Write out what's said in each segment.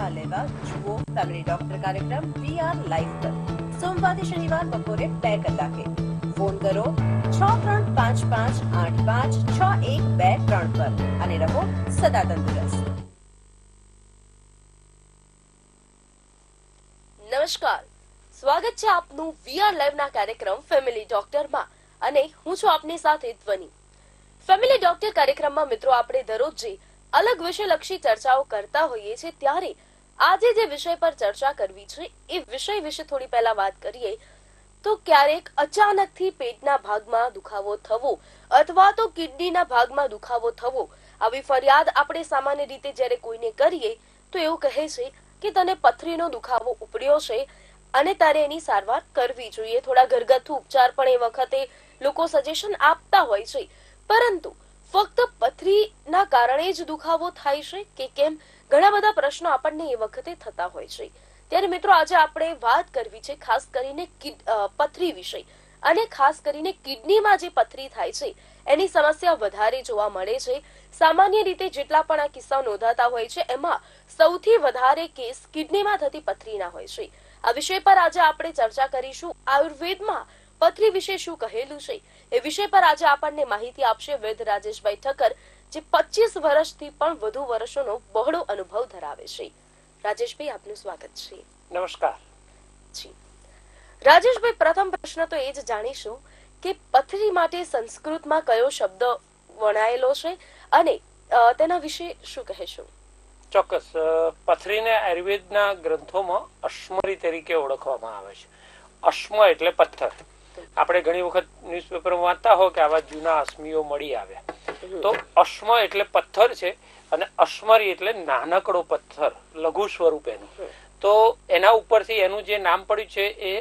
સલાહ લેવા જુઓ ફેમિલી ડોક્ટર કાર્યક્રમ VR લાઈવ પર સોમવારથી શનિવાર બપોરે 2 કલાકે. ફોન કરો 6355856123 પર અને રહો સદા તંદુરસ્ત. નમસ્કાર, સ્વાગત છે આપનું VR લાઈવના કાર્યક્રમ ફેમિલી ડોક્ટરમાં અને હું છું આપની સાથે ધ્વની. ફેમિલી ડોક્ટર કાર્યક્રમમાં મિત્રો આપણે દરરોજ જે અલગ વિષયલક્ષી ચર્ચાઓ કરતા હોઈએ છીએ ત્યારે આજે જે વિષય પર ચર્ચા કરવી છે એ વિષય વિશે થોડી પહેલા વાત કરીએ તો ક્યારેક અચાનકથી પેટના ભાગમાં દુખાવો થવો અથવા તો કિડનીના ભાગમાં દુખાવો થવો આવી ફરિયાદ આપણે સામાન્ય રીતે જ્યારે કોઈને કરીએ તો એવું કહે છે કે તને પથરીનો દુખાવો ઉપડ્યો છે અને તારે એની સારવાર કરવી જોઈએ. થોડા ઘરગથ્થુ ઉપચાર પણ એ વખતે લોકો સજેશન આપતા હોય છે, પરંતુ ફક્ત પથરીના કારણે જ દુખાવો થાય છે કે કેમ, ઘણા બધા પ્રશ્નો આપણને એ વખતે થતા હોય છે. ત્યારે મિત્રો આજે આપણે વાત કરવી છે ખાસ કરીને પથરી વિશે, અને ખાસ કરીને કિડનીમાં જે પથરી થાય છે એની સમસ્યા વધારે જોવા મળે છે. સામાન્ય રીતે જેટલા પણ આ કિસ્સાઓ નોંધાતા હોય છે એમાં સૌથી વધારે કેસ કિડનીમાં થતી પથરીના હોય છે. આ વિષય પર આજે આપણે ચર્ચા કરીશું. આયુર્વેદમાં પથરી વિશે શું કહેલું છે એ વિષય પર આજે આપણને માહિતી આપશે વૈદ્ય રાજેશભાઈ ઠક્કર, જે 25 વર્ષથી પણ વધુ વર્ષોનો બહોળો અનુભવ ધરાવે છે. રાજેશભાઈ, આપનું સ્વાગત છે. નમસ્કાર જી રાજેશભાઈ, પ્રથમ પ્રશ્ન તો એ જ જાણીશું કે પથરી માટે સંસ્કૃતમાં કયો શબ્દ વણાયેલો છે અને તેના વિશે શું કહેશું? ચોક્કસ. પથરીને આયુર્વેદના ગ્રંથોમાં અશ્મરી તરીકે ઓળખવામાં આવે છે. અશ્મ એટલે પથ્થર. આપણે ઘણી વખત ન્યૂઝપેપરમાં વાંચતા હો કે આવા જૂના અશ્મિઓ મળી આવ્યા, તો અશ્મ એટલે પથ્થર છે અને અશ્મરી એટલે નાનકડો પથ્થર, લઘુ સ્વરૂપ એનું. તો એના ઉપરથી એનું જે નામ પડ્યું છે એ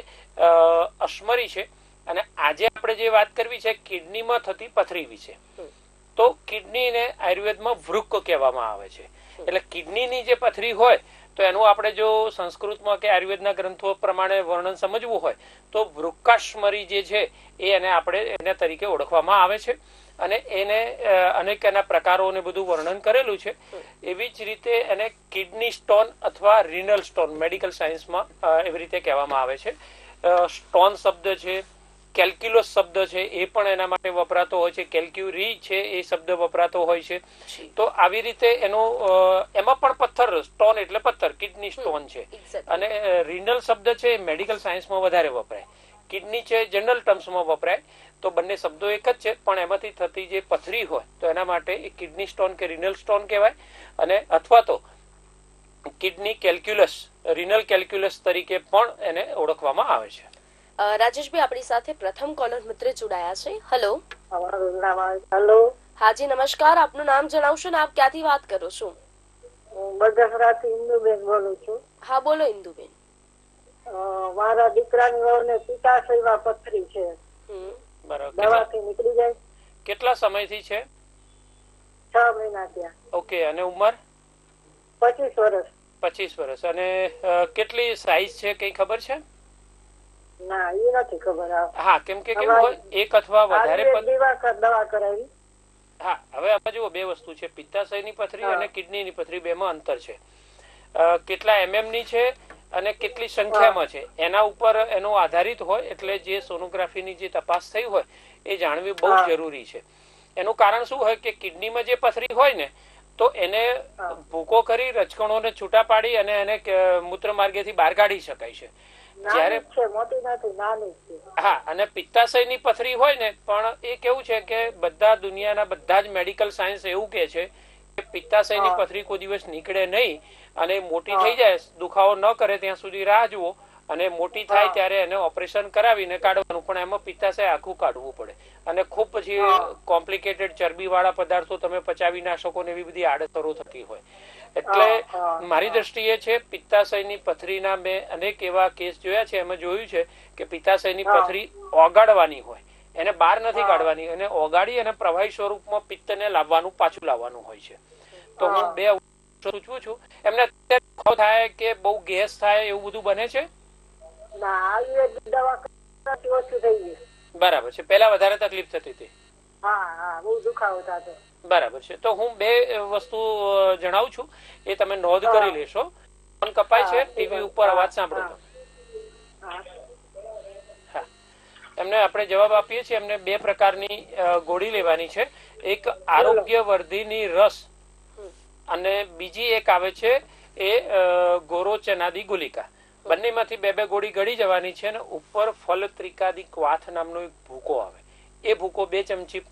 અશ્મરી છે. અને આજે આપણે જે વાત કરવી છે કિડનીમાં થતી પથરી વિશે, તો કિડનીને આયુર્વેદમાં વૃક્ક કહેવામાં આવે છે. એટલે કિડનીની જે પથરી હોય તો એનું આપણે જો સંસ્કૃતમાં કે આયુર્વેદના ગ્રંથો પ્રમાણે વર્ણન સમજવું હોય તો વૃક્કાશ્મરી જે છે એને આપણે એના તરીકે ઓળખવામાં આવે છે. અને એને અનેક એના પ્રકારોને બધું વર્ણન કરેલું છે. એવી જ રીતે એને કિડની સ્ટોન અથવા રિનલ સ્ટોન મેડિકલ સાયન્સમાં એવી રીતે કહેવામાં આવે છે. સ્ટોન શબ્દ છે, કેલ્ક્યુલસ શબ્દ છે એ પણ એના માટે વપરાતો હોય છે, કેલ્ક્યુરી છે એ શબ્દ વપરાતો હોય છે. તો આવી રીતે એનું એમાં પણ પથ્થર, સ્ટોન એટલે પથ્થર, કિડની સ્ટોન છે. અને રિનલ શબ્દ છે એ મેડિકલ સાયન્સમાં વધારે વપરાય, કિડની છે જનરલ ટર્મ્સમાં વપરાય. તો બંને શબ્દો એક જ છે, પણ એમાંથી થતી જે પથરી હોય તો એના માટે એ કિડની સ્ટોન કે રિનલ સ્ટોન કહેવાય, અને અથવા તો કિડની કેલ્ક્યુલસ, રિનલ કેલ્ક્યુલસ તરીકે પણ એને ઓળખવામાં આવે છે. રાજેશભાઈ, આપણી સાથે પ્રથમ કોલર મિત્ર જોડાયા છે. હેલો. હેલો. હાજી નમસ્કાર, આપનું નામ જણાવશો ને આપ ક્યાંથી વાત કરો છો? બગસરાથી ઇન્દુબેન બોલું છું. હા બોલો ઇન્દુબેન. મારા દીકરાની વહુને પિત્તાશયમાં પથરી છે. દવાથી નીકળી જાય. કેટલા સમયથી છે? 6 મહિના થયા. ઓકે. અને ઉંમર? 25 વર્ષ. 25 વર્ષ. અને કેટલી સાઈઝ છે કઈ ખબર છે? ના, એ નથી ખબર. હા, કેમ કે કેવું હોય એક અથવા વધારે દવા કરાવી. હા, હવે આમાં જુઓ, બે વસ્તુ છે, પિત્તાશયની પથરી અને કિડનીની પથરી, બેમાં અંતર છે. કેટલા MM ની છે અને કેટલી સંખ્યામાં છે એના ઉપર એનો આધારિત હોય. એટલે જે સોનોગ્રાફીની જે તપાસ થઈ હોય એ જાણવી બહુ જરૂરી છે. એનું કારણ શું હોય કે કિડનીમાં જે પથરી હોય ને તો એને ભૂકો કરી રજકણોને છૂટા પાડી અને એને મૂત્ર માર્ગેથી બહાર કાઢી શકાય છે. જ્યારે હા, અને પિત્તાશયની પથરી હોય ને, પણ એ કેવું છે કે બધા દુનિયાના બધા જ મેડિકલ સાયન્સ એવું કે છે કે પિત્તાશયની પથરી કોઈ દિવસ નીકળે નહીં, અને મોટી થઈ જાય, દુખાવો ન કરે ત્યાં સુધી રાહ જુઓ, અને મોટી થાય ત્યારે એને ઓપરેશન કરાવીને કાઢવાનું. પણ એમાં પિત્તાશય આખું કાઢવું પડે, અને ખૂબ પછી કોમ્પ્લિકેટેડ ચરબીવાળા પદાર્થો તમે પચાવી ના શકો ને એવી બધી આડઅસરો થતી હોય. એટલે મારી દ્રષ્ટિએ છે પિત્તાશયની પથરીના મેં અનેક એવા કેસ જોયા છે. એમાં જોયું છે કે પિત્તાશયની પથરી ઓગાળવાની હોય, એને બહાર નથી કાઢવાની, એને ઓગાળી અને પ્રવાહી સ્વરૂપમાં પિત્તને લાવવાનું, પાછું લાવવાનું હોય છે. તો હું બે સૂચવું છું. એમને અત્યારે થાય કે બહુ ગેસ થાય એવું બધું બને છે? બરાબર છે. પહેલા વધારે તકલીફ થતી હતી? બરાબર છે. તો હું બે વસ્તુ જણાવું છું, એ તમે નોંધ કરી લેશો. ફોન કપાય છે, ટીવી ઉપર અવાજ સાંભળો તો. હા, એમને આપણે જવાબ આપીએ છીએ. એમને 2 પ્રકારની ગોળી લેવાની છે. એક આરોગ્ય વર્ધિની રસ અને બીજી એક આવે છે એ ગોરો ચનાદી ગુલિકા. બંનેમાંથી 2 ગોળી ગળી જવાની છે અને ઉપર ફલત્રિકાદી ક્વાથ નામનો એક ભૂકો આવે. એ ભૂકો 2 ચમચી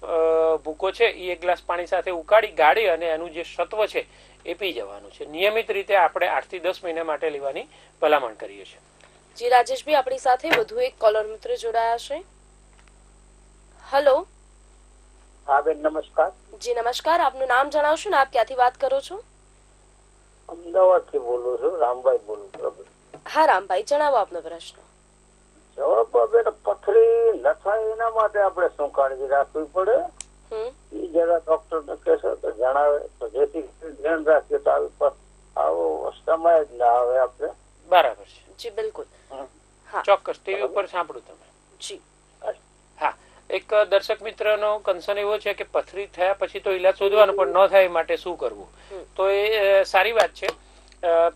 ભૂકો છે એ 1 ગ્લાસ પાણી સાથે ઉકાળી ગાળી અને એનું જે સત્વ છે એ પી જવાનું છે. નિયમિત રીતે આપણે 8 થી 10 મહિના માટે લેવાની ભલામણ કરીએ છીએ. જી રાજેશભાઈ, આપણી સાથે વધુ એક કોલર મિત્ર જોડાયા છે. હેલો. હા બેન, નમસ્કાર. જી નમસ્કાર, આપનું નામ જણાવશો ને આપ ક્યાંથી વાત કરો છો? અમદાવાદ થી બોલું છું, રામભાઈ બોલું છું. હા રામભાઈ, જણાવો આપનો પ્રશ્ન. જવાબ બેન, પથરી ન થાય એના માટે આપણે શું કાળજી રાખવી પડે એ જરા ડોક્ટર ને કહેશો તો જણાવે, તો જેથી ધ્યાન રાખીએ તો આવો સમય જ ના આવે આપણે. બરાબર છે. જી બિલકુલ. ચોક્કસ ટીવી ઉપર સાંભળું તમે. જી હા, એક દર્શક મિત્રનો કન્સર્ન એવો છે કે પથરી થયા પછી તો ઈલાજ શોધવાનો, પણ ન થાય માટે શું કરવું? તો એ સારી વાત છે.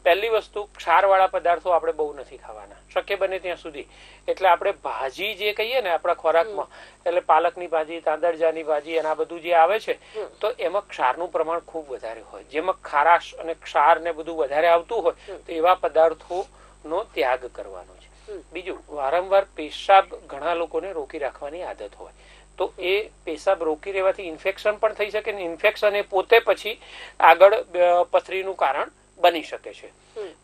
પહેલી વસ્તુ, ક્ષારવાળા પદાર્થો આપણે બહુ નથી ખાવાના, શક્ય બને ત્યાં સુધી. એટલે આપણે ભાજી જે કહીએ ને આપણા ખોરાકમાં, એટલે પાલકની ભાજી, તાંદળજાની ભાજી અને આ બધું જે આવે છે, તો એમાં ક્ષારનું પ્રમાણ ખૂબ વધારે હોય. જેમાં ખારાશ અને ક્ષાર ને બધું વધારે આવતું હોય તો એવા પદાર્થોનો ત્યાગ કરવાનો છે. બીજું, વારંવાર પેશાબ ઘણા લોકોને રોકી રાખવાની આદત હોય, તો એ પેશાબ રોકી રહેવાથી ઇન્ફેક્શન પણ થઈ શકે ને ઇન્ફેક્શન એ પોતે પછી આગળ પથરીનું કારણ બની શકે છે.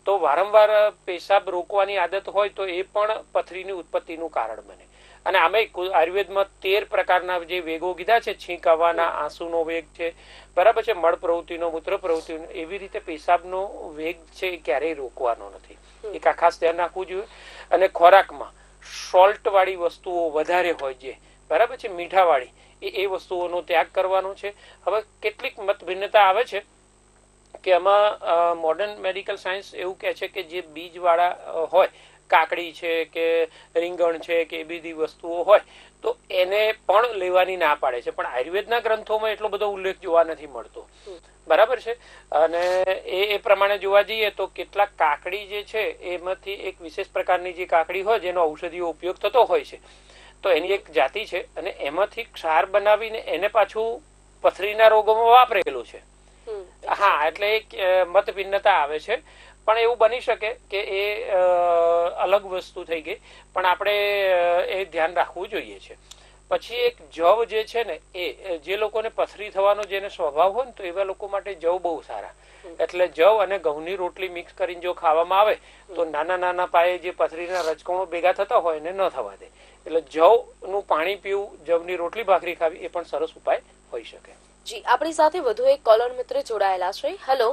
તો વારંવાર પેશાબ રોકવાની આદત હોય તો એ પણ પથરીની ઉત્પત્તિનું કારણ બને. અને આમે આયુર્વેદમાં 13 પ્રકારના જે વેગો કીધા છે, છીંક આવવાના, આંસુનો વેગ છે, બરાબર છે, મળ પ્રવૃત્તિનો, મૂત્ર પ્રવૃત્તિનો, એવી રીતે પેશાબનો વેગ છે એ ક્યારેય રોકવાનો નથી. એક આ ખાસ ધ્યાન રાખવું જોઈએ. અને ખોરાકમાં સોલ્ટ વાળી વસ્તુઓ વધારે હોય જે, બરાબર છે, મીઠા વાળી, એ વસ્તુઓનો ત્યાગ કરવાનો છે. હવે કેટલીક મતભિન્નતા આવે છે કે એમાં મોડર્ન મેડિકલ સાયન્સ એવું કહે છે કે જે બીજવાળા હોય, કાકડી છે કે રીંગણ છે કે એ બધી વસ્તુઓ હોય તો એને પણ લેવાની ના પાડે છે. પણ આયુર્વેદના ગ્રંથોમાં એટલો બધો ઉલ્લેખ જોવા નથી મળતો, બરાબર છે. અને એ પ્રમાણે જોવા જઈએ તો કેટલાક કાકડી જે છે એમાંથી એક વિશેષ પ્રકારની જે કાકડી હોય જેનો ઔષધીય ઉપયોગ થતો હોય છે, તો એની એક જાતિ છે અને એમાંથી ક્ષાર બનાવીને એને પાછું પથરીના રોગોમાં વાપરેલું છે. હા, એટલે એક મત ભિન્નતા આવે છે. પણ એવું બની શકે કે એ અલગ વસ્તુ થઈ ગઈ, પણ આપણે એ ધ્યાન રાખવું જોઈએ છે. પછી એક જવ જે છે ને, એ જે લોકોને પથરી થવાનો જેને સ્વભાવ હોય ને તો એવા લોકો માટે જવ બહુ સારા. એટલે જવ અને ઘઉંની રોટલી મિક્સ કરીને જો ખાવામાં આવે તો નાના નાના પાયે જે પથરીના રજકણો ભેગા થતા હોય એને ન થવા દે. એટલે જવનું પાણી પીવું, જવની રોટલી ભાખરી ખાવી એ પણ સરસ ઉપાય હોઈ શકે. જી, આપણી સાથે વધુ એક કોલર મિત્ર જોડાયેલા છે. હેલો.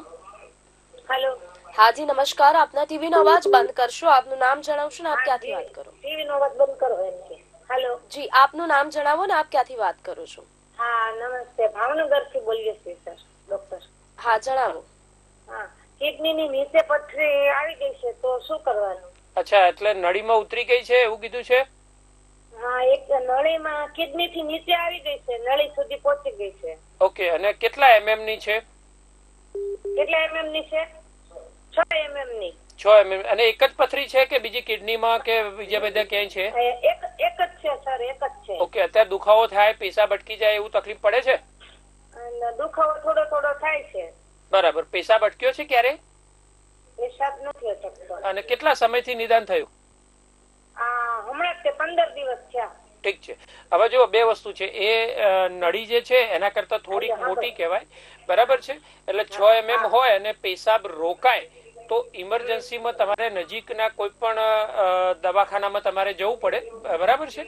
હેલો. હાજી નમસ્કાર, આપના ટીવી નો અવાજ બંધ કરશો, આપનું નામ જણાવશો ને આપ ક્યાંથી વાત કરો? ટીવી નો અવાજ બંધ કરો એમ કે. હેલો. જી, આપનું નામ જણાવો ને આપ ક્યાંથી વાત કરો છો? હા નમસ્તે, ભાવનગર થી બોલીએ છીએ સર, ડોક્ટર. હા જણાવો. હા, કિડની ની નીચે પથરી આવી ગઈ છે તો શું કરવાનું? અચ્છા, એટલે નળીમાં ઉતરી ગઈ છે એવું કીધું છે? હા, એક નળીમાં કિડની થી નીચે આવી ગઈ છે, નળી સુધી પહોંચી ગઈ છે. ઓકે, અને કેટલા mm ની છે? કેટલા mm ની છે? 6 mm ની. 6 mm. અને એક જ પથરી છે કે બીજી કિડનીમાં કે બીજા બધા ક્યાંય છે? એક જ છે સર, એક જ છે. ઓકે, અત્યારે દુખાવો થાય, પેશાબ અટકી જાય એવું તકલીફ પડે છે? અને દુખાવો થોડો થોડો થાય છે. બરાબર. પેશાબ અટક્યો છે ક્યારે? પેશાબ નથી અટકતો. અને કેટલા સમયથી નિદાન થયું? હમણાં તે 15 દિવસ થયા. ઠીક છે. હવે જો 2 વસ્તુ છે, એ નળી જે છે એના કરતા થોડીક મોટી કહેવાય, બરાબર છે. એટલે 6 mm હોય અને પેશાબ રોકાય તો ઇમરજન્સીમાં તમારે નજીકના કોઈ પણ દવાખાનામાં તમારે જવું પડે, બરાબર છે.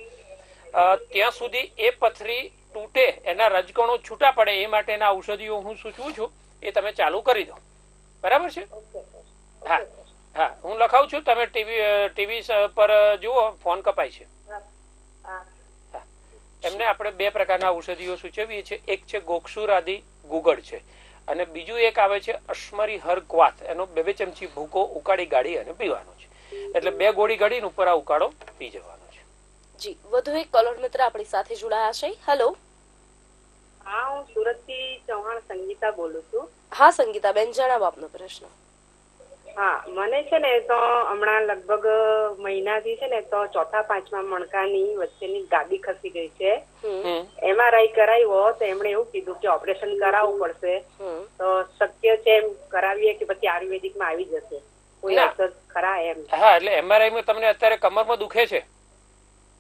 ત્યાં સુધી એ પથરી તૂટે, એના રજકણો છૂટા પડે એ માટેના ઔષધિઓ હું સૂચવું છું, એ તમે ચાલુ કરી દો, બરાબર છે. હા હા, હું લખાવું છું, તમે ટીવી પર જુઓ, ફોન કપાય છે. એમને આપણે 2 પ્રકારના ઔષધિઓ સૂચવીએ છીએ. એક છે ગોક્ષુરાદી ગુગળ છે અને બીજું એક આવે છે અશ્મરી હર ક્વાથ. એનો 2 ચમચી ભૂકો ઉકાળી ગાળી અને પીવાનો છે. એટલે 2 ગોળી ગાળીને ઉપર આ ઉકાળો પી જવાનો છે. જી, વધુ એક કોલર મિત્ર આપણી સાથે જોડાયા છે. હેલો. હા, હું સુરત થી ચૌહાણ સંગીતા બોલું છું. હા સંગીતા બેન, જણાવો આપનો પ્રશ્ન. હા, મને છે ને તો હમણાં લગભગ મહિનાથી છે ને તો ચોથા પાંચમા મણકાની વચ્ચેની ગાદી ખસી ગઈ છે. MRI કરાવ્યો તો એમણે એવું કીધું કે ઓપરેશન કરાવવું પડશે. તો શક્ય છે એમ કરાવીએ કે પછી આયુર્વેદિકમાં આવી જશે? કોઈ અસર ખરા એમ? હા, એટલે MRI માં તમને અત્યારે કમરમાં દુખે છે?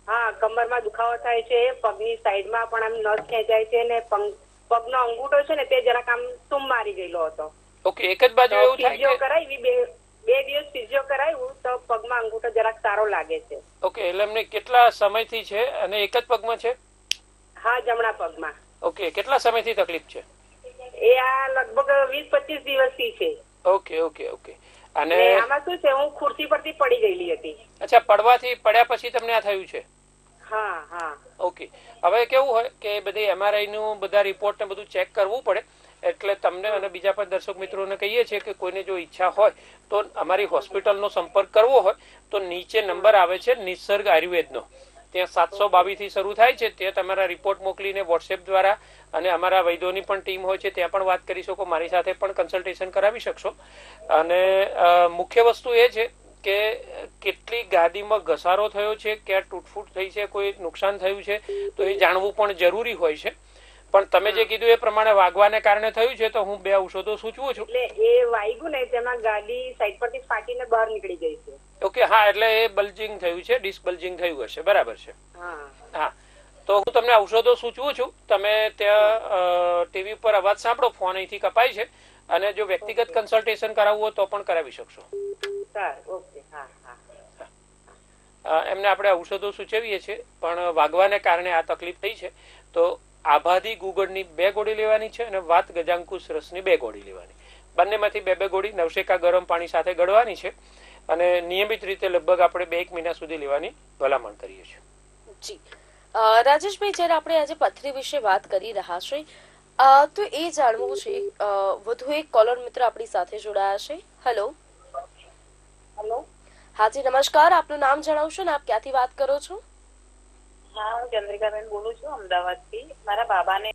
હા, કમરમાં દુખાવો થાય છે, પગની સાઈડમાં પણ આમ નસ ખેંચાય છે ને પગનો અંગૂઠો છે ને તે જરાક આમ સૂમ મારી ગયેલો હતો. ઓકે, એક જ બાજુ એવું થાય ફિઝિયો કે કરાવી, બે દિવસ ફિઝિયો કરાવ્યું તો પગમાં અંગૂઠો જરાક સારો લાગે છે. ઓકે, એટલે એમને કેટલા સમયથી છે અને એક જ પગમાં છે? હા, જમણા પગમાં. ઓકે, કેટલા સમયથી તકલીફ છે? એ આ લગભગ 20-25 દિવસથી છે. Okay okay okay. અને ને આમાં શું છે, હું ખુરશી પરથી પડી ગયેલી હતી. અચ્છા, પડ્યા પછી તમને આ થયું છે? હા હા. ઓકે, હવે કેવું હોય કે બધી MRI નું બધા રિપોર્ટ ને બધું ચેક કરવું પડે. એટલે તમને અને બીજા પણ દર્શક મિત્રોને કહીએ છીએ કે કોઈને જો ઈચ્છા હોય તો અમારી હોસ્પિટલનો સંપર્ક કરવો હોય તો નીચે નંબર આવે છે નિસર્ગ આયુર્વેદનો. ત્યાં 722 થી શરૂ થાય છે. ત્યાં તમારા રિપોર્ટ મોકલીને વોટ્સએપ દ્વારા અને અમારા વૈદ્યોની પણ ટીમ હોય છે ત્યાં પણ વાત કરી શકો. મારી સાથે પણ કન્સલ્ટેશન કરાવી શકશો. અને મુખ્ય વસ્તુ એ છે કે કેટલી ગાદીમાં ઘસારો થયો છે, ક્યાં તૂટફૂટ થઈ છે, કોઈ નુકસાન થયું છે તો એ જાણવું પણ જરૂરી હોય છે. પણ તમે જે કીધું એ પ્રમાણે વાગવાને કારણે થયું છે તો હું 2 ઔષધો સૂચવું છું. એટલે એ વાગ્યું ને તેમાં ગાડી સાઈડ પરથી ફાટીને બહાર નીકળી ગઈ છે. ઓકે, હા, એટલે એ બલ્જિંગ થયું છે, ડિસ્ક બલ્જિંગ થયું હશે. બરાબર છે. હા, તો હું તમને ઔષધો સૂચવું છું. તમે ત્યાં ટીવી પર અવાજ સાંભળો, ફોન અહીંથી કપાય છે. અને જો વ્યક્તિગત કન્સલ્ટેશન કરાવવું હોય તો પણ કરાવી શકશો. એમને આપણે ઔષધો સૂચવીએ છીએ. પણ વાગવાને કારણે આ તકલીફ થઈ છે તો આભાદી ગુગળની 2 ગોળી લેવાની છે અને વાત ગજાંકુશ રસની 2 ગોળી લેવાની. બંનેમાંથી 2 ગોળી નવશેકા ગરમ પાણી સાથે ગળવાની છે અને નિયમિત રીતે લગભગ આપણે 2-1 મહિના સુધી લેવાની ભલામણ કરીએ છીએ. જી રાજેશભાઈ, જ્યારે આપણે આજે પથરી વિશે વાત કરી રહ્યા છે તો એ જાણવું છે, વધુ એક કોલર મિત્ર આપણી સાથે જોડાયા છે. હેલો. હેલો. હાજી નમસ્કાર, આપનું નામ જણાવશો ને આપ ક્યાંથી વાત કરો છો? હા, હું ચંદ્રિકાબેન બોલું છું અમદાવાદથી. મારા બાબાને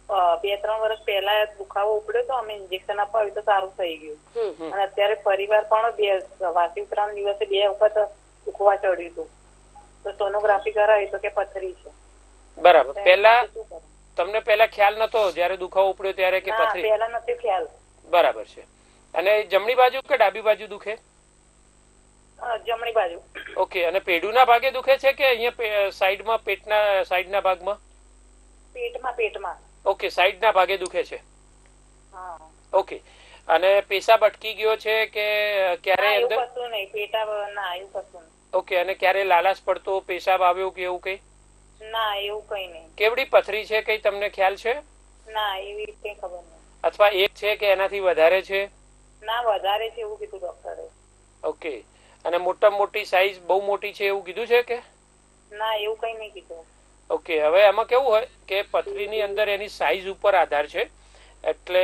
2-3 વર્ષ પહેલા દુખાવો ઉપડ્યો તો અમે ઇન્જેક્શન અપાવ્યું તો સારું થઈ ગયું. અને અત્યારે પરિવાર પણ વાસી ઉત્તરાયણ દિવસે 2 વખત દુખવા ચડ્યું હતું તો સોનોગ્રાફી કરાવી તો કે પથરી છે. બરાબર. તમને પહેલા ખ્યાલ નતો જયારે દુખાવો ઉપડ્યો ત્યારે કે પથરી? પહેલા નથી ખ્યાલ. બરાબર છે. અને જમણી બાજુ કે ડાબી બાજુ દુખે? જમણી બાજુ. ઓકે, અને પેઢુના ભાગે દુખે છે કે અહીંયા સાઈડમાં, પેટના સાઈડના ભાગમાં? પેટમાં. ઓકે, સાઈડના ભાગે દુખે છે. હા. ઓકે, અને પેશાબ અટકી ગયો છે કે ક્યારે અંદર? એવું કશું નહીં, પેટા ના એવું કશું નહીં. ઓકે, અને ક્યારે લાલાશ પડતો, પેશાબ આવ્યો કે એવું કઈ? ના, એવું કઈ નહીં. કેવડી પથરી છે કઈ તમને ખ્યાલ છે? ના, એવી કઈ ખબર નહીં. અથવા એક છે કે એનાથી વધારે છે? ના, વધારે છે એવું કીધું ડોક્ટરે. ઓકે, અને મોટામાં મોટી સાઈઝ બહુ મોટી છે એવું કીધું છે કે? ના, એવું કઈ નહીં કીધું. ઓકે, હવે એમાં કેવું હોય કે પથરીની અંદર એની સાઈઝ ઉપર આધાર છે. એટલે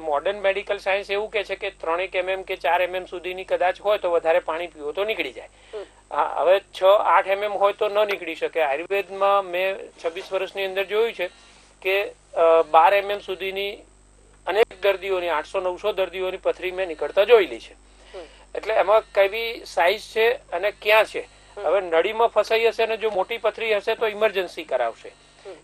મોડર્ન મેડિકલ સાયન્સ એવું કે છે કે 3 mm કે 4 mm સુધીની કદાચ હોય તો વધારે પાણી પીવો તો નીકળી જાય. હા, હવે 6-8 mm હોય તો ન નીકળી શકે. આયુર્વેદમાં મેં 26 વર્ષની અંદર જોયું છે કે 12 mm સુધીની અનેક દર્દીઓની, 800-900 દર્દીઓની પથરી મેં નીકળતા જોયેલી છે. એટલે એમાં કેવી સાઈઝ છે અને ક્યાં છે. હવે નળીમાં ફસાઈ હશે અને જો મોટી પથરી હશે તો ઇમરજન્સી કરાવશે.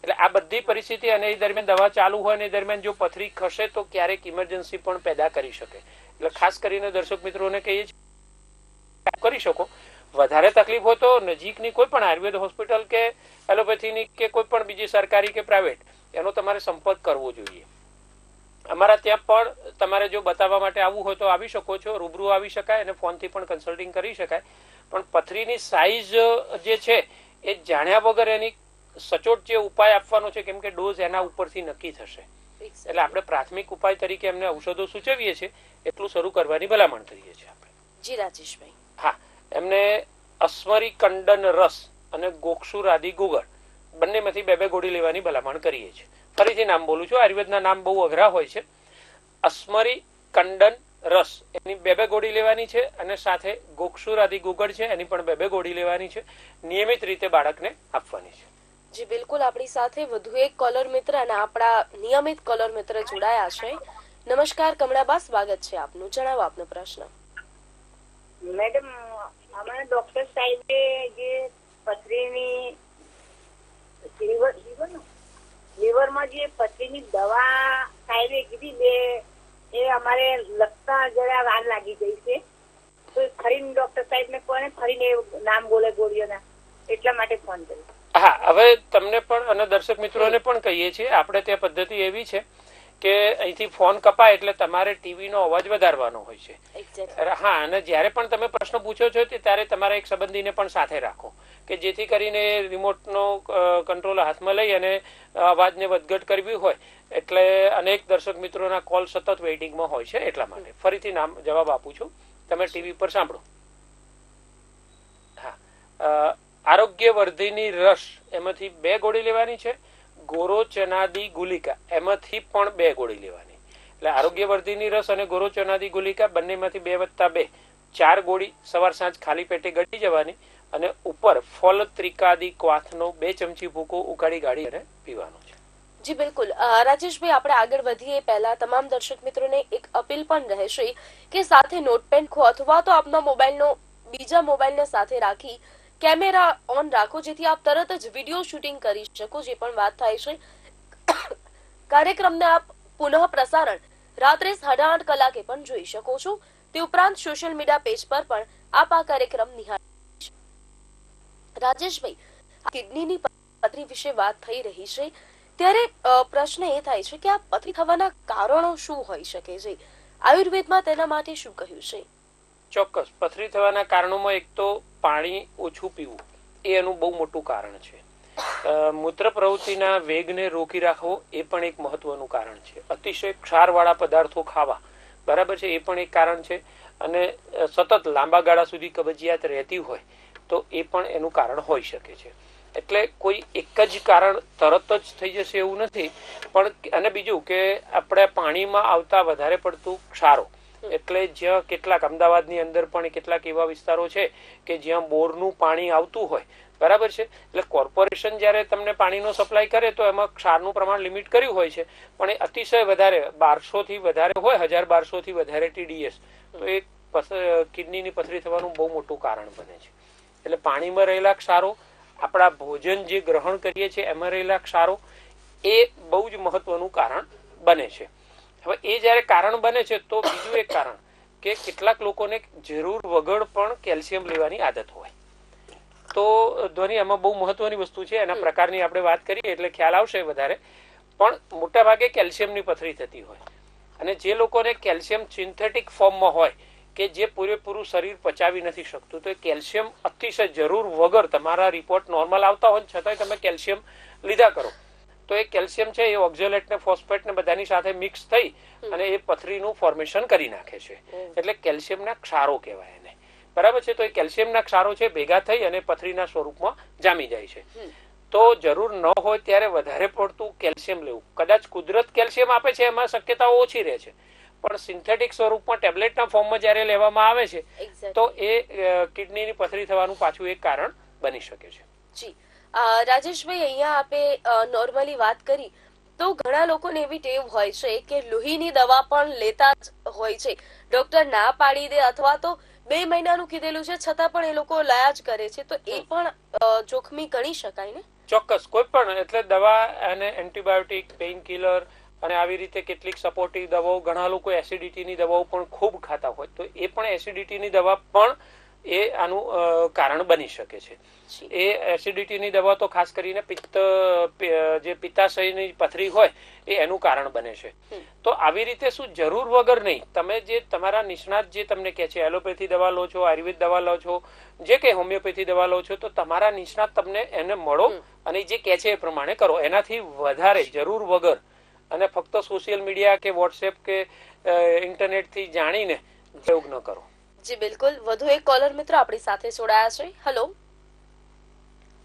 એટલે આ બધી પરિસ્થિતિ અને એ દરમિયાન દવા ચાલુ હોય ને એ દરમિયાન જો પથરી ખસે તો ક્યારેક ઇમરજન્સી પણ પેદા કરી શકે. એટલે ખાસ કરીને દર્શક મિત્રોને કહીએ છીએ કરી શકો. વધારે તકલીફ હોય તો નજીકની કોઈ પણ આયુર્વેદ હોસ્પિટલ કે એલોપેથીની કે કોઈ પણ બીજી સરકારી કે પ્રાઇવેટ એનો તમારે સંપર્ક કરવો જોઈએ. અમારા ત્યાં પણ તમારે જો બતાવવા માટે આવવું હોય તો આવી શકો છો, રૂબરૂ આવી શકાય અને ફોનથી પણ કન્સલ્ટિંગ કરી શકાય. પણ પથરીની સાઈઝ જે છે એ જાણ્યા વગર એની સચોટ જે ઉપાય આપવાનો છે, કેમ કે ડોઝ એના ઉપરથી નક્કી થશે. એટલે આપણે પ્રાથમિક ઉપાય તરીકે એમને ઔષધો સૂચવીએ છીએ, એટલું શરૂ કરવાની ભલામણ કરીએ છીએ આપણે. જી રાજેશભાઈ. હા, એમને અસ્મરી કંડન રસ અને ગોક્ષુર આદિ ગુગળ બંનેમાંથી 2 ગોળી લેવાની ભલામણ કરીએ છીએ. ફરીથી નામ બોલું છું, આયુર્વેદના નામ બહુ અઘરા હોય છે. અસ્મરી કંડન રસ એની 2 ગોળી લેવાની છે અને સાથે ગોક્ષુર આદિ ગુગળ છે એની પણ 2 ગોળી લેવાની છે. નિયમિત રીતે બાળકને આપવાની છે. જી બિલકુલ, આપણી સાથે વધુ એક કોલર મિત્ર અને આપણા નિયમિત કોલર મિત્ર જોડાયા છે. નમસ્કાર કમળાબા, સ્વાગત છે આપનું. જણાવો આપનો પ્રશ્ન. મેડમ, અમારા ડોક્ટર સાહેબે જે પથરીની લીવરમાં જે પથરીની દવા સાહેબે કીધી એ અમારે લખતા જરા વાર લાગી ગઈ છે, તો ફરીને ડોક્ટર સાહેબ ને કોને ફરીને નામ બોલે ગોળીઓના, એટલા માટે ફોન કર્યો. હા, હવે તમને પણ અને દર્શક મિત્રોને પણ કહીએ છીએ, આપણે ત્યાં પદ્ધતિ એવી છે કે અહીંથી ફોન કપાય એટલે તમારે ટીવી નો અવાજ વધારવાનો હોય છે. હા, અને જયારે પણ તમે પ્રશ્ન પૂછો છો ત્યારે તમારા એક સંબંધીને પણ સાથે રાખો કે જેથી કરીને રિમોટ નો કંટ્રોલ હાથમાં લઈ અને અવાજને વધઘટ કરવી હોય એટલે અનેક દર્શક મિત્રોના કોલ સતત વેઇટિંગમાં હોય છે, એટલા માટે ફરીથી નામ જવાબ આપું છું, તમે ટીવી પર સાંભળો. હા, આરોગ્યવર્ધિની રસ એમાંથી 2 ગોળી લેવાની છે. ગોરોચનાદી ગુલિકા એમાંથી પણ 2 ગોળી લેવાની. એટલે આરોગ્યવર્ધિની રસ અને ગોરોચનાદી ગુલિકા બંનેમાંથી 2+2 4 ગોળી સવાર સાંજ ખાલી પેટે ગળી જવાની અને ઉપર ફોલત્રિકાદી ક્વાથનો 2 ચમચી ભૂકો ઉકાળી ગાળી અને પીવાનો છે. જી બિલકુલ. રાજેશભાઈ, આપણે આગળ વધીએ પહેલા તમામ દર્શક મિત્રોને એક અપીલ પણ રહેશે કે સાથે નોટપેન અથવા તો આપના મોબાઈલનો બીજા મોબાઈલને સાથે રાખી કેમેરા ઓન રાખો, જેથી આપ તરત જ વિડીયો શૂટિંગ કરી શકો. જે પણ વાત થાય છે કાર્યક્રમને આપ પુનઃ પ્રસારણ રાત્રે 8:30 કલાકે પણ જોઈ શકો છો. તે ઉપરાંત સોશિયલ મીડિયા પેજ પર પણ આપ આ કાર્યક્રમ નિહાળી. રાજેશભાઈ, કિડનીની પથરી વિશે વાત થઈ રહી છે ત્યારે પ્રશ્ન એ થાય છે કે આ પથરી થવાના કારણો શું હોઈ શકે છે? આયુર્વેદમાં તેના માટે શું કહ્યું છે? ચોક્કસ, પથરી થવાના કારણોમાં એક તો પાણી ઓછું પીવું એ એનું બહુ મોટું કારણ છે. મૂત્ર પ્રવૃત્તિના વેગને રોકી રાખવો એ પણ એક મહત્વનું કારણ છે. અતિશય ક્ષારવાળા પદાર્થો ખાવા, બરાબર છે, એ પણ એક કારણ છે. અને સતત લાંબા ગાળા સુધી કબજિયાત રહેતી હોય તો એ પણ એનું કારણ હોઈ શકે છે. એટલે કોઈ એક જ કારણ તરત જ થઈ જશે એવું નથી. પણ અને બીજું કે આપણે પાણીમાં આવતા વધારે પડતું ક્ષારો, એટલે જ્યાં કેટલાક અમદાવાદની અંદર પણ કેટલાક એવા વિસ્તારો છે કે જ્યાં બોરનું પાણી આવતું હોય, બરાબર છે, એટલે કોર્પોરેશન જયારે તમને પાણીનો સપ્લાય કરે તો એમાં ક્ષારનું પ્રમાણ લિમિટ કર્યું હોય છે, પણ એ અતિશય વધારે 1200 થી વધારે હોય, 1200 થી વધારે TDS, તો એ કિડનીની પથરી થવાનું બહુ મોટું કારણ બને છે. એટલે પાણીમાં રહેલા ક્ષારો, આપણા ભોજન જે ગ્રહણ કરીએ છીએ એમાં રહેલા ક્ષારો, એ બહુ જ મહત્વનું કારણ બને છે. હવે એ જયારે કારણ બને છે તો બીજું એક કારણ કે કેટલાક લોકોને જરૂર વગર પણ કેલ્શિયમ લેવાની આદત હોય. તો ધ્વનિ આમાં બહુ મહત્વની વસ્તુ છે, એના પ્રકારની આપણે વાત કરીએ એટલે ખ્યાલ આવશે વધારે. પણ મોટા ભાગે કેલ્શિયમની પથરી થતી હોય અને જે લોકોને કેલ્શિયમ સિન્થેટિક ફોર્મમાં હોય કે જે પૂરેપૂરું શરીર પચાવી નથી શકતું, તો એ કેલ્શિયમ અતિશય જરૂર વગર તમારા રિપોર્ટ નોર્મલ આવતા હોય છતાંય તમે કેલ્શિયમ લીધા કરો તો એ કેલ્શિયમ છે એ ઓક્ઝેલેટ ને ફોસ્ફેટ ને બધાની સાથે મિક્સ થઈ અને એ પથરીનું ફોર્મેશન કરી નાખે છે. એટલે કેલ્શિયમના ક્ષારો કહેવાય એને, બરાબર છે. તો એ કેલ્શિયમના ક્ષારો છે ભેગા થઈ અને પથરીના સ્વરૂપમાં જામી જાય છે. તો જરૂર ન હોય ત્યારે વધારે પડતું કેલ્શિયમ લેવું. કદાચ કુદરત કેલ્શિયમ આપે છે એમાં શક્યતાઓ ઓછી રહે છે, પણ સિન્થેટિક સ્વરૂપમાં ટેબ્લેટના ફોર્મમાં જયારે લેવામાં આવે છે તો એ કિડનીની પથરી થવાનું પાછું એક કારણ બની શકે છે. જી રાજેશભાઈ, અહીંયા આપે નોર્મલી વાત કરી તો ઘણા લોકોને એવી ટેવ હોય છે કે લોહીની દવા પણ લેતા જ હોય છે. ડોક્ટર ના પાડી દે અથવા તો 2 મહિનાનું કીધેલું છે છતાં પણ એ લોકો લયા જ કરે છે, તો એ પણ જોખમી ગણી શકાય ને? ચોક્કસ, કોઈ પણ એટલે દવા અને એન્ટીબાયોટિક, પેઇન કિલર અને આવી રીતે કેટલીક સપોર્ટિવ દવાઓ, ઘણા લોકો એસિડિટીની દવાઓ પણ ખૂબ ખાતા હોય તો એ પણ એસિડિટીની દવા પણ એ આનું કારણ બની શકે છે. એ એસિડિટીની દવા તો ખાસ કરીને જે પિત્તાશયની પથરી હોય એ એનું કારણ બને છે. તો આવી રીતે શું જરૂર વગર નહીં, તમે જે તમારા નિષ્ણાત જે તમને કહે છે એલોપેથી દવા લો છો, આયુર્વેદ દવા લો છો, જે કે હોમિયોપેથી દવા લો છો, તો તમારા નિષ્ણાત તમને એને મળો અને જે કહે છે એ પ્રમાણે કરો. એનાથી વધારે જરૂર વગર અને ફક્ત સોશિયલ મીડિયા કે વોટ્સએપ કે ઇન્ટરનેટ થી જાણીને પ્રયોગ ન કરો. જી બિલકુલ. વધુ એક કોલર મિત્ર આપણી સાથે જોડાયા છે. હેલો.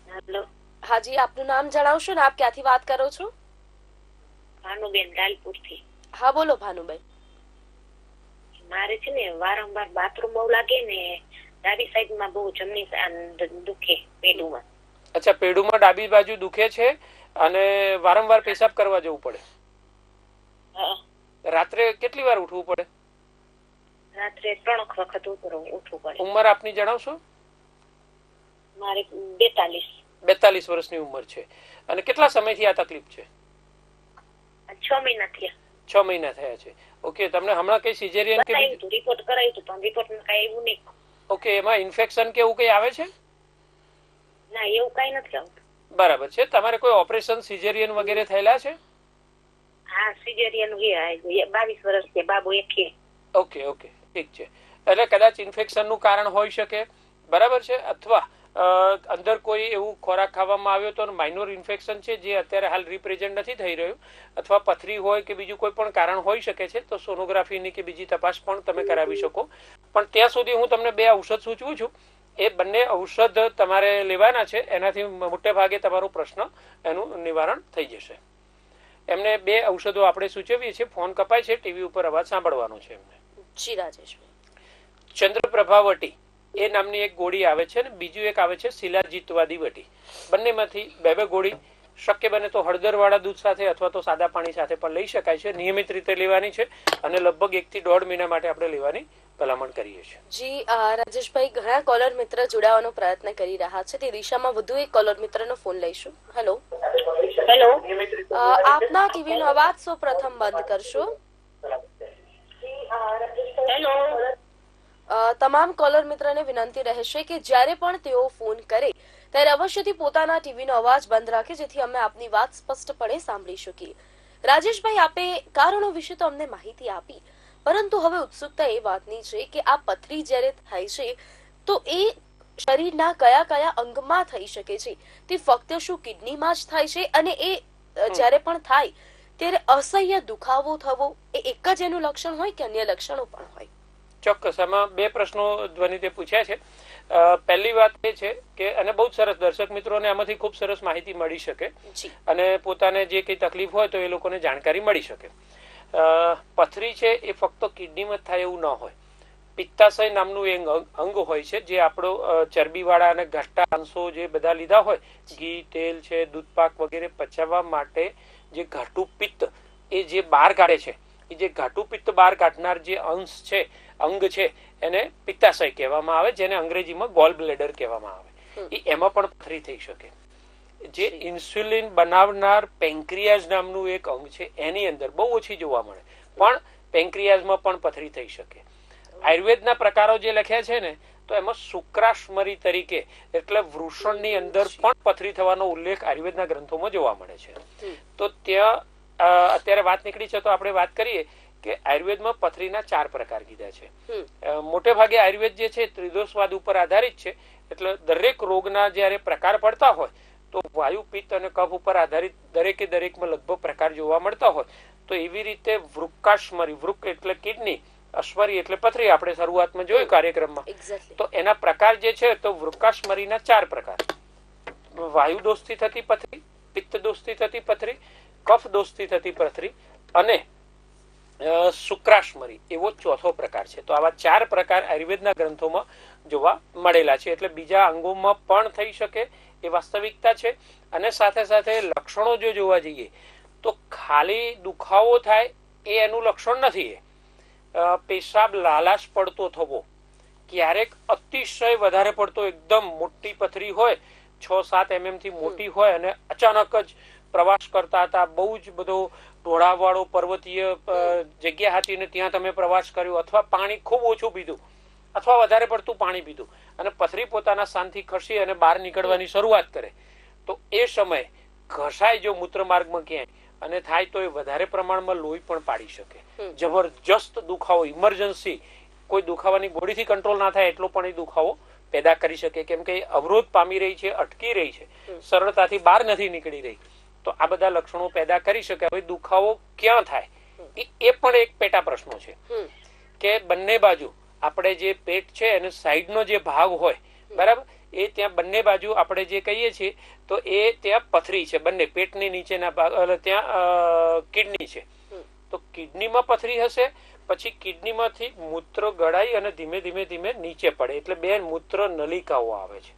હેલો. હાજી, આપનું નામ જણાવશો ને આપ ક્યાંથી વાત કરો છો? ભાનુબેન, લાલપુરથી. હા બોલો ભાનુબેન. મારે છે ને વારંવાર બાથરૂમ બહુ લાગે ને ડાબી સાઈડમાં બહુ જમણી દુખે પેડુમાં. અચ્છા, પેડુમાં ડાબી બાજુ દુખે છે અને વારંવાર પેશાબ કરવા જવું પડે. રાત્રે કેટલી વાર ઉઠવું પડે? રાત્રે 3 વખત ઉઠવું પડે. ઉંમર આપની જણાવશો? મારે 42. 42 વર્ષની ઉંમર છે. અને કેટલા સમયથી આ તકલીફ છે? 6 મહિના થયા. 6 મહિના થયા છે. ઓકે, તમને હમણાં કઈ સિઝેરિયન કે રિપોર્ટ કરાયું હતું પણ રિપોર્ટમાં કઈ એવું નહીં. ઓકે, એમાં ઇન્ફેક્શન કે એવું કઈ આવે છે? ના, એવું કઈ નથી આવતું. બરાબર છે. તમારે કોઈ ઓપરેશન સિઝેરિયન વગેરે થયેલા છે? હા, સિઝેરિયન ગયા 22 વર્ષ છે, બાબુ એક છે. ઓકે ઓકે, ઠીક છે. એટલે કદાચ ઇન્ફેક્શન નું કારણ હોઈ શકે, બરાબર છે, અથવા અંદર કોઈ એવું ખોરાક ખાવામાં આવ્યો તો માઇનોર ઇન્ફેક્શન છે જે અત્યારે હાલ રિપ્રેઝન્ટ નથી થઈ રહ્યું, અથવા પથરી હોય કે બીજું કોઈ પણ કારણ હોઈ શકે છે, તો સોનોગ્રાફીની કે બીજી તપાસ પણ તમે કરાવી શકો. પણ ત્યાં સુધી હું તમને 2 ઔષધ સૂચવું છું. એ બંને ઔષધ તમારે લેવાના છે. એનાથી મોટે ભાગે તમારો પ્રશ્ન એનું નિવારણ થઈ જશે. એમને 2 ઔષધો આપણે સૂચવીએ છીએ. ફોન કપાય છે, ટીવી ઉપર અવાજ સાંભળવાનો છે એમને. જી રાજેશભાઈ. ચંદ્રપ્રભાવટી એ નામની એક ગોળી આવે છે ને બીજું એક આવે છે શિલાજીતવાદી વટી. બંનેમાંથી 2 ગોળી શક્ય બને તો હળદરવાળા દૂધ સાથે અથવા તો સાદા પાણી સાથે પણ લઈ શકાય છે. નિયમિત રીતે લેવાની છે અને લગભગ 1 થી 1.5 મહિના માટે આપણે લેવાની ભલામણ કરીએ છીએ. જી રાજેશભાઈ, ઘણા કોલર મિત્ર જોડાવાનો પ્રયત્ન કરી રહ્યા છે. તે દિશામાં વધુ એક કોલર મિત્રનો ફોન લઈશું. હેલો. આપના ટીવીનો અવાજ સૌપ્રથમ બંધ કરશો. તમામ કોલર મિત્રને વિનંતી રહેશે કે જ્યારે પણ તેઓ ફોન કરે ત્યારે અવશ્યથી પોતાના ટીવીનો અવાજ બંધ રાખે, જેથી અમે આપની વાત સ્પષ્ટપણે સાંભળી શકીએ. રાજેશભાઈ, આપે કારણો વિશે તો અમને માહિતી આપી, પરંતુ હવે ઉત્સુકતા એ વાતની છે કે આ પથરી જ્યારે થાય છે તો એ શરીરના કયા કયા અંગમાં થઈ શકે છે? તે ફક્ત શું કિડનીમાં જ થાય છે? અને એ જ્યારે પણ થાય ત્યારે અસહ્ય દુખાવો થવો એ એક જ એનું લક્ષણ હોય કે અન્ય લક્ષણો પણ હોય? ચોક્કસ. આમાં 2 પ્રશ્નો ધ્વનિ તે પૂછ્યા છે. પહેલી વાત એ છે કે, અને બહુ સરસ, દર્શક મિત્રોને આમાંથી ખૂબ સરસ માહિતી મળી શકે અને પોતાને જે કઈ તકલીફ હોય તો એ લોકોને જાણકારી મળી શકે. પથરી છે એ ફક્ત કિડનીમાં થાય એવું ન હોય. પિત્તાશય નામનું એક અંગ હોય છે જે આપણો ચરબીવાળા અને ઘટ્ટા અંશો જે બધા લીધા હોય, ઘી, તેલ છે, દૂધપાક વગેરે પચાવવા માટે જે ઘાટું પિત્ત એ જે બહાર કાઢે છે, એ જે ઘાટું પિત્ત બહાર કાઢનાર જે અંશ છે, અંગ છે, એને પિત્તાશય કહેવામાં આવે, જેને અંગ્રેજીમાં ગોલ બ્લેડર કહેવામાં આવે. એમાં પણ પથરી થઈ શકે. જે ઇન્સ્યુલિન બનાવનાર પેન્ક્રિયાઝ નામનું એક અંગ છે એની અંદર બહુ ઓછી જોવા મળે, પણ પેન્ક્રિયાઝમાં પણ પથરી થઈ શકે. આયુર્વેદના પ્રકારો જે લખ્યા છે ને, તો એમાં શુક્રાશ્મરી તરીકે એટલે વૃષણની અંદર પણ પથરી થવાનો ઉલ્લેખ આયુર્વેદના ગ્રંથોમાં જોવા મળે છે. તો ત્યાં અત્યારે વાત નીકળી છે તો આપણે વાત કરીએ કે આયુર્વેદમાં પથરીના 4 પ્રકાર કીધા છે. મોટે ભાગે આયુર્વેદ જે છે ત્રિદોષવાદ ઉપર આધારિત છે, એટલે દરેક રોગના જયારે પ્રકાર પડતા હોય તો વાયુ, પિત્ત અને કફ ઉપર આધારિત દરેકમાં લગભગ પ્રકાર જોવા મળતા હોય. તો એવી રીતે વૃક્કાશ્મરી, વૃક એટલે કિડની, અશ્મરી એટલે પથરી, આપણે શરૂઆતમાં જોયું કાર્યક્રમમાં. તો એના પ્રકાર જે છે તો વૃક્કાશ્મરીના 4 પ્રકાર: વાયુ દોષથી થતી પથરી, પિત્ત દોષથી થતી પથરી, કફ દોષથી થતી પથરી અને શુક્રાશ્મરી એવો 4થો પ્રકાર છે. તો આવા 4 પ્રકાર આયુર્વેદના ગ્રંથોમાં જોવા મળેલા છે. એટલે બીજા અંગોમાં પણ થઈ શકે એ વાસ્તવિકતા છે. અને સાથે સાથે લક્ષણો જો જોવા જઈએ તો ખાલી દુખાવો થાય એ એનું લક્ષણ નથી. પેશાબ લાલાશ પડતો થવો, ક્યારેક અતિશય વધારે પડતો એકદમ મોટી પથરી હોય, 6-7 mm થી મોટી હોય અને અચાનક જ પ્રવાસ કરતા હતા, બહુ જ બધો ઢોળાવવાળો પર્વતીય જગ્યા હતી ને ત્યાં તમે પ્રવાસ કર્યો, અથવા પાણી ખૂબ ઓછું પીધું અથવા વધારે પડતું પાણી પીધું અને પથરી પોતાના સ્થાનથી ખસી અને બહાર નીકળવાની શરૂઆત કરે, તો એ સમયે ઘસાય જો મૂત્રમાર્ગમાં ક્યાંય અને થાય તો એ વધારે પ્રમાણમાં લોહી પણ પાડી શકે. જબરજસ્ત દુખાવો, ઇમરજન્સી, કોઈ દુખાવાની ગોળીથી કંટ્રોલ ના થાય એટલો પણ એ દુખાવો પેદા કરી શકે, કેમ કે અવરોધ પામી રહી છે, અટકી રહી છે, સરળતાથી બહાર નથી નીકળી રહી. તો આ બધા લક્ષણો પેદા કરી શકે. હવે દુખાવો ક્યાં થાય એ પણ એક પેટા પ્રશ્નો છે કે બંને બાજુ આપણે જે પેટ છે અને સાઈડનો જે ભાગ હોય, બરાબર, એ ત્યાં બંને બાજુ આપણે જે કહીએ છીએ તો એ ત્યાં પથરી છે. બંને પેટની નીચેના ભાગ ત્યાં કિડની છે. તો કિડનીમાં પથરી હશે, પછી કિડનીમાંથી મૂત્ર ગળાઈ અને ધીમે ધીમે નીચે પડે, એટલે 2 મૂત્ર નલિકાઓ આવે છે.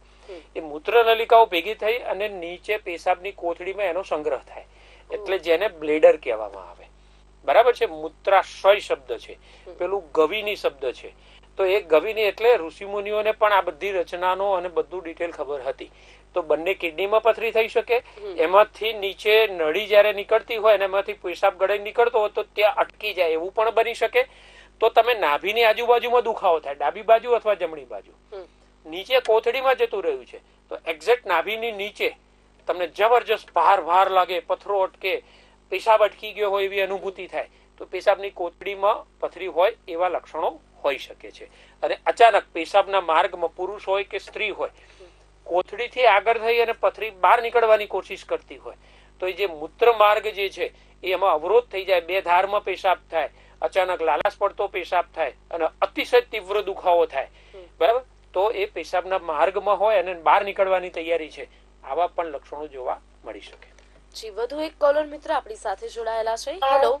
એ મૂત્ર નલિકાઓ ભેગી થઈ અને નીચે પેશાબની કોથળીમાં એનો સંગ્રહ થાય, એટલે જેને બ્લેડર કહેવામાં આવે. બરાબર છે. મૂત્રાશય શબ્દ છે, પેલું ગવિની શબ્દ છે. તો એ ગવિની એટલે ઋષિમુનિઓને પણ આ બધી રચનાનો અને બધું ડિટેલ ખબર હતી. તો બંને કિડનીમાં પથરી થઈ શકે, એમાંથી નીચે નળી જયારે નીકળતી હોય અને એમાંથી પેશાબ ગળાઈ નીકળતો હોય તો ત્યાં અટકી જાય એવું પણ બની શકે. તો તમે નાભીની આજુબાજુમાં દુખાવો થાય, ડાબી બાજુ અથવા જમણી બાજુ, નીચે કોથળીમાં જતું રહ્યું છે તો એક્ઝેક્ટ નાભીની નીચે તમને જબરજસ્ત ભાર લાગે, પથરો અટકે, પેશાબ અટકી ગયો હોય એવી અનુભૂતિ થાય, તો પેશાબની કોથળીમાં પથરી હોય એવા લક્ષણો હોઈ શકે છે. અને અચાનક પેશાબના માર્ગમાં પુરુષ હોય કે સ્ત્રી હોય, કોથળીથી આગળ થઈ અને પથરી બહાર નીકળવાની કોશિશ કરતી હોય તો એ જે મૂત્ર માર્ગ જે છે એ એમાં અવરોધ થઈ જાય, બે ધારમાં પેશાબ થાય, અચાનક લાલાશ પડતો પેશાબ થાય અને અતિશય તીવ્ર દુખાવો થાય, બરાબર, તો એ પેશાબના માર્ગમાં હોય અને બહાર નીકળવાની તૈયારી છે. આવા પણ લક્ષણો જોવા મળી શકે. જી, વધુ એક કોલર મિત્ર આપણી સાથે જોડાયેલા છે. હેલો,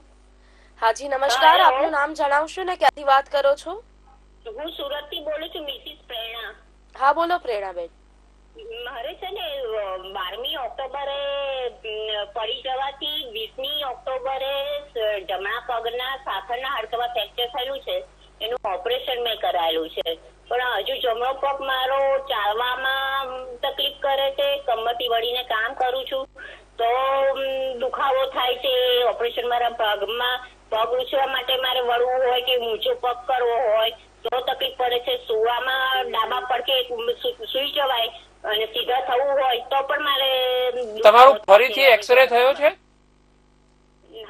હાજી નમસ્કાર, આપનું નામ જણાવશો ને ક્યાંથી વાત કરો છો? હું સુરત થી બોલું છું, મિસિસ પ્રેરણા. હા બોલો પ્રેરણાબેન. મારે છે ને 12મી ઓક્ટોબરે પડી જવાથી 20મી ઓક્ટોબરે જમણા પગના સાથળના હાડકામાં ફ્રેક્ચર થયેલું છે. એનું ઓપરેશન મેં કરાયેલું છે, પણ હજુ જમણો પગ મારો ચાલવામાં તકલીફ કરે છે. કમરથી વળીને કામ કરું છું તો દુખાવો થાય છે. ઓપરેશન મારા પગમાં પગ ઉછળવા માટે મારે વળવું હોય કે ઊંચો પગ કરવો હોય તો તકલીફ પડે છે. સુવામાં ડાબા પડકે સુઈ જવાય અને સીધા થવું હોય તો પણ મારે. તમારું ફરીથી એક્સરે થયો છે?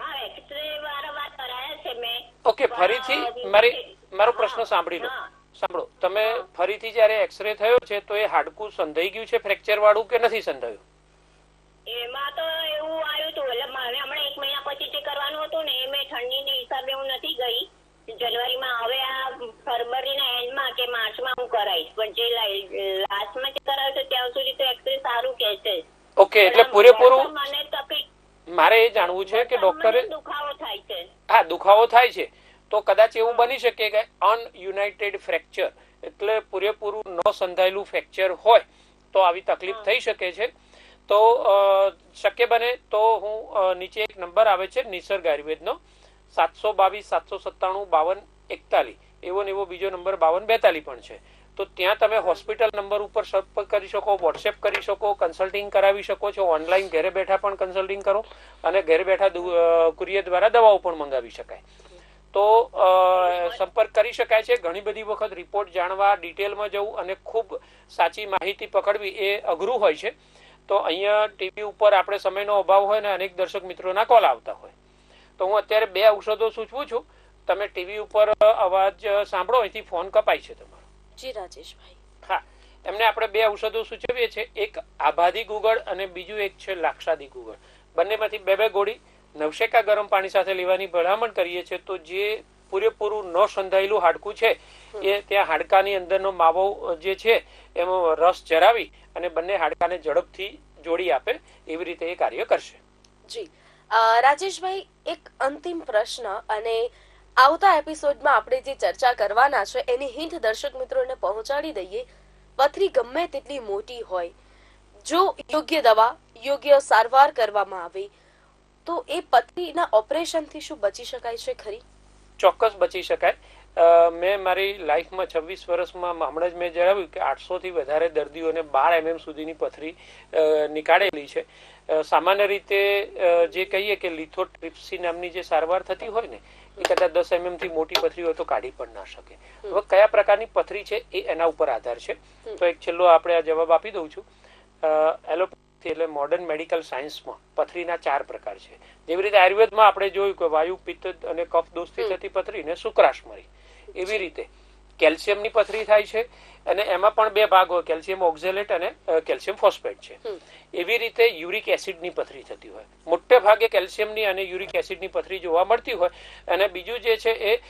હા, એક્સરે વારંવાર કરાયા છે મેં. ઓકે, ફરીથી મારો પ્રશ્ન સાંભળી લો. સાંભળો, તમે ફરીથી જયારે એક્સરે થયો છે તો એ હાડકું સંધાઈ ગયું છે ફ્રેક્ચર વાળું કે નથી સંધાયું? એમાં તો એવું આવ્યું હતું, એટલે મારે હમણાં 1 મહિના પછી જે કરવાનું હતું ને એ મેં ઠંડીના હિસાબે હું નથી ગઈ જાન્યુઆરીમાં. હવે આ ફેબ્રુઆરીના એન્ડમાં કે માર્ચમાં હું કરાવીશ, પણ જે લાસ્ટમાં જે કરાવ્યું છે ત્યાં સુધી તો એક્સરે સારું કે છે. ઓકે, એટલે પૂરેપૂરું મને તકલીફ, મારે એ જાણવું છે કે ડોક્ટરે દુખાવો થાય છે. હા, દુખાવો થાય છે તો કદાચ એવું બની શકે કે અનયુનાઇટેડ ફ્રેક્ચર એટલે પૂરેપૂરું ન સંધાયેલું ફ્રેક્ચર હોય તો આવી તકલીફ થઈ શકે છે. તો શક્ય બને તો હું નીચે એક નંબર આવે છે નિસર્ગ આયુર્વેદનો 722-797-5241, એવો ને એવો બીજો નંબર 5242 પણ છે. તો ત્યાં તમે હોસ્પિટલ નંબર ઉપર સંપર્ક કરી શકો, વોટ્સએપ કરી શકો, કન્સલ્ટિંગ કરાવી શકો છો. ઓનલાઈન ઘરે બેઠા પણ કન્સલ્ટિંગ કરો અને ઘરે બેઠા કુરિયર દ્વારા દવાઓ પણ મંગાવી શકાય. તો સંપર્ક કરી શકાય છે. ઘણી બધી વખત રિપોર્ટ જાણવા, ડિટેલમાં જવું અને ખૂબ સાચી માહિતી પકડવી એ અઘરું હોય છે. તો અહીંયા ટીવી ઉપર આપણે સમયનો અભાવ હોય ને અનેક દર્શક મિત્રોના કોલ આવતા હોય, તો હું અત્યારે 2 ઔષધો સૂચવું છું. તમે ટીવી ઉપર અવાજ સાંભળો, અહીંથી ફોન કપાય છે તમારો. જી રાજેશભાઈ. હા, એમને આપણે 2 ઔષધો સૂચવીએ છીએ. એક આભાદી ગુગળ અને બીજું એક છે લાક્ષાદી ગુગળ. બંનેમાંથી 2 ગોળી નવશેકા ગરમ પાણી સાથે લેવાની ભલામણ કરીએ છીએ. તો જે પૂરેપૂરું ન સંધાયેલું હાડકું છે એ ત્યાં હાડકાની અંદરનો માવો જે છે એમાં રસ જરાવી અને બંને હાડકાને ઝડપથી જોડી આપે એવી રીતે એ કાર્ય કરશે. જી રાજેશભાઈ, એક અંતિમ પ્રશ્ન, અને આવતા એપિસોડમાં આપણે જે ચર્ચા કરવાના છે એની હિન્ટ દર્શક મિત્રોને પહોંચાડી દઈએ. પથરી ગમે તેટલી મોટી હોય, જો યોગ્ય દવા, યોગ્ય સારવાર કરવામાં આવે તો એ પથરીના ઓપરેશનથી શું બચી શકાય છે ખરી? ચોક્કસ બચી શકાય. મેં મારી લાઈફમાં 26 વર્ષમાં હમણાં જ મેં જણાવ્યું કે 800 થી વધારે દર્દીઓને 12 mm સુધીની પથરી નીકાળેલી છે. સામાન્ય રીતે જે કહીએ કે લિથોટ્રિપ્સી નામની જે સારવાર થતી હોય ને એ કદાચ 10 mm થી મોટી પથરી હોય તો કાઢી પણ ના શકે. હવે કયા પ્રકારની પથરી છે એ એના ઉપર આધાર છે. તો એક છેલ્લો આપણે આ જવાબ આપી દઉં છું. એલોપેથી એટલે મોડર્ન મેડિકલ સાયન્સમાં પથરીના 4 પ્રકાર છે. જેવી રીતે આયુર્વેદમાં આપણે જોયું કે વાયુ, પિત્ત અને કફ દોષથી થતી પથરી ને શુક્રાશમરી, એવી રીતે કેલ્શિયમની પથરી થાય છે અને એમાં પણ 2 ભાગ હોય, કેલ્શિયમ ઓક્ઝેલેટ અને કેલ્શિયમ ફોસ્ફેટ છે. એવી રીતે યુરિક એસિડની પથરી થતી હોય. મોટે ભાગે કેલ્શિયમની અને યુરિક એસિડની પથરી જોવા મળતી હોય. અને બીજું જે છે એ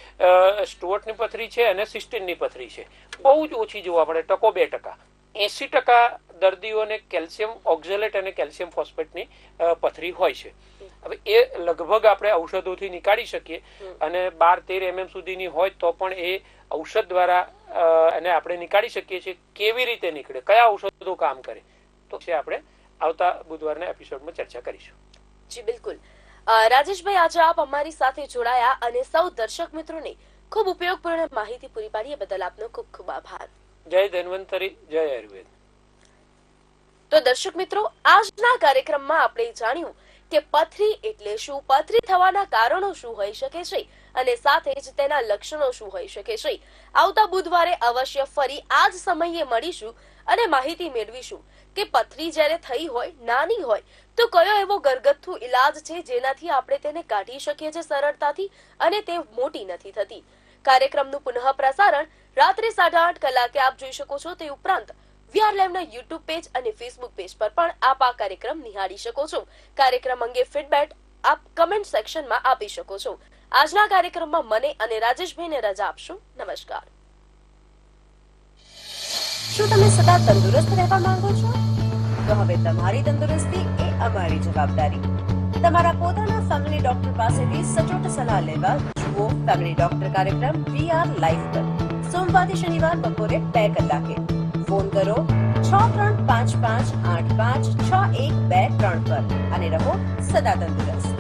સ્ટુઅર્ટની પથરી છે અને સિસ્ટીનની પથરી છે. બહુ જ ઓછી જોવા મળે, 2%. 80% દર્દીઓને કેલ્શિયમ ઓક્ઝેલેટ અને કેલ્શિયમ ફોસ્ફેટની પથરી હોય છે. હવે એ લગભગ આપણે ઔષધોથી નીકાળી શકીએ અને 12-13 mm સુધીની હોય તો પણ એ ઔષધ દ્વારા એને આપણે નીકાળી શકીએ છીએ. કેવી રીતે નીકળે, કયા ઔષધો કામ કરે, તો આપણે આવતા બુધવારના એપિસોડમાં ચર્ચા કરીશું. જી બિલકુલ. રાજેશભાઈ, આજે આપ અમારી સાથે જોડાયા અને સૌ દર્શક મિત્રોને ખૂબ ઉપયોગપૂર્ણ માહિતી પૂરી પાડી એ બદલ આપનો ખૂબ ખૂબ આભાર. જય ધન્વંતરી, જય આયુર્વેદ. તો દર્શક મિત્રો, આજના કાર્યક્રમમાં આપણે જાણ્યું કે પથરી એટલે શું, પથરી થવાના કારણો શું હોઈ શકે છે અને સાથે જ તેના લક્ષણો શું હોઈ શકે છે. આવતા બુધવારે અવશ્ય ફરી આ જ સમયે મળીશું અને માહિતી મેળવીશું કે પથરી જ્યારે થઈ હોય, નાની હોય, તો કયો એવો ઘરગથ્થુ ઇલાજ છે જેનાથી આપણે તેને કાઢી શકીએ છીએ સરળતાથી અને તે મોટી નથી થતી. કાર્યક્રમનું પુનઃ પ્રસારણ રાત્રે 8:30 કલાકે આપ જોઈ શકો છો. તે ઉપરાંત વીઆર લાઈવના યુટ્યુબ પેજ અને ફેસબુક પેજ પર પણ આપ આ કાર્યક્રમ નિહાળી શકો છો. કાર્યક્રમ અંગે ફીડબેક આપ કમેન્ટ સેક્શનમાં આપી શકો છો. આજના કાર્યક્રમમાં મને અને રાજેશભાઈને રજા આપશું. નમસ્કાર. શું તમે સદા તંદુરસ્ત રહેવા માંગો છો? તો હવે તમારી તંદુરસ્તી એ અમારી જવાબદારી. તમારા પોતાના ફેમિલી ડોક્ટર પાસેથી સચોટ સલાહ લેવા જુઓ ફેમિલી ડોક્ટર કાર્યક્રમ વીઆર લાઈવ પર સોમવારથી શનિવાર બપોરે 2 કલાકે. ફોન કરો 6355856123 પર અને રહો સદા તંદુરસ્ત.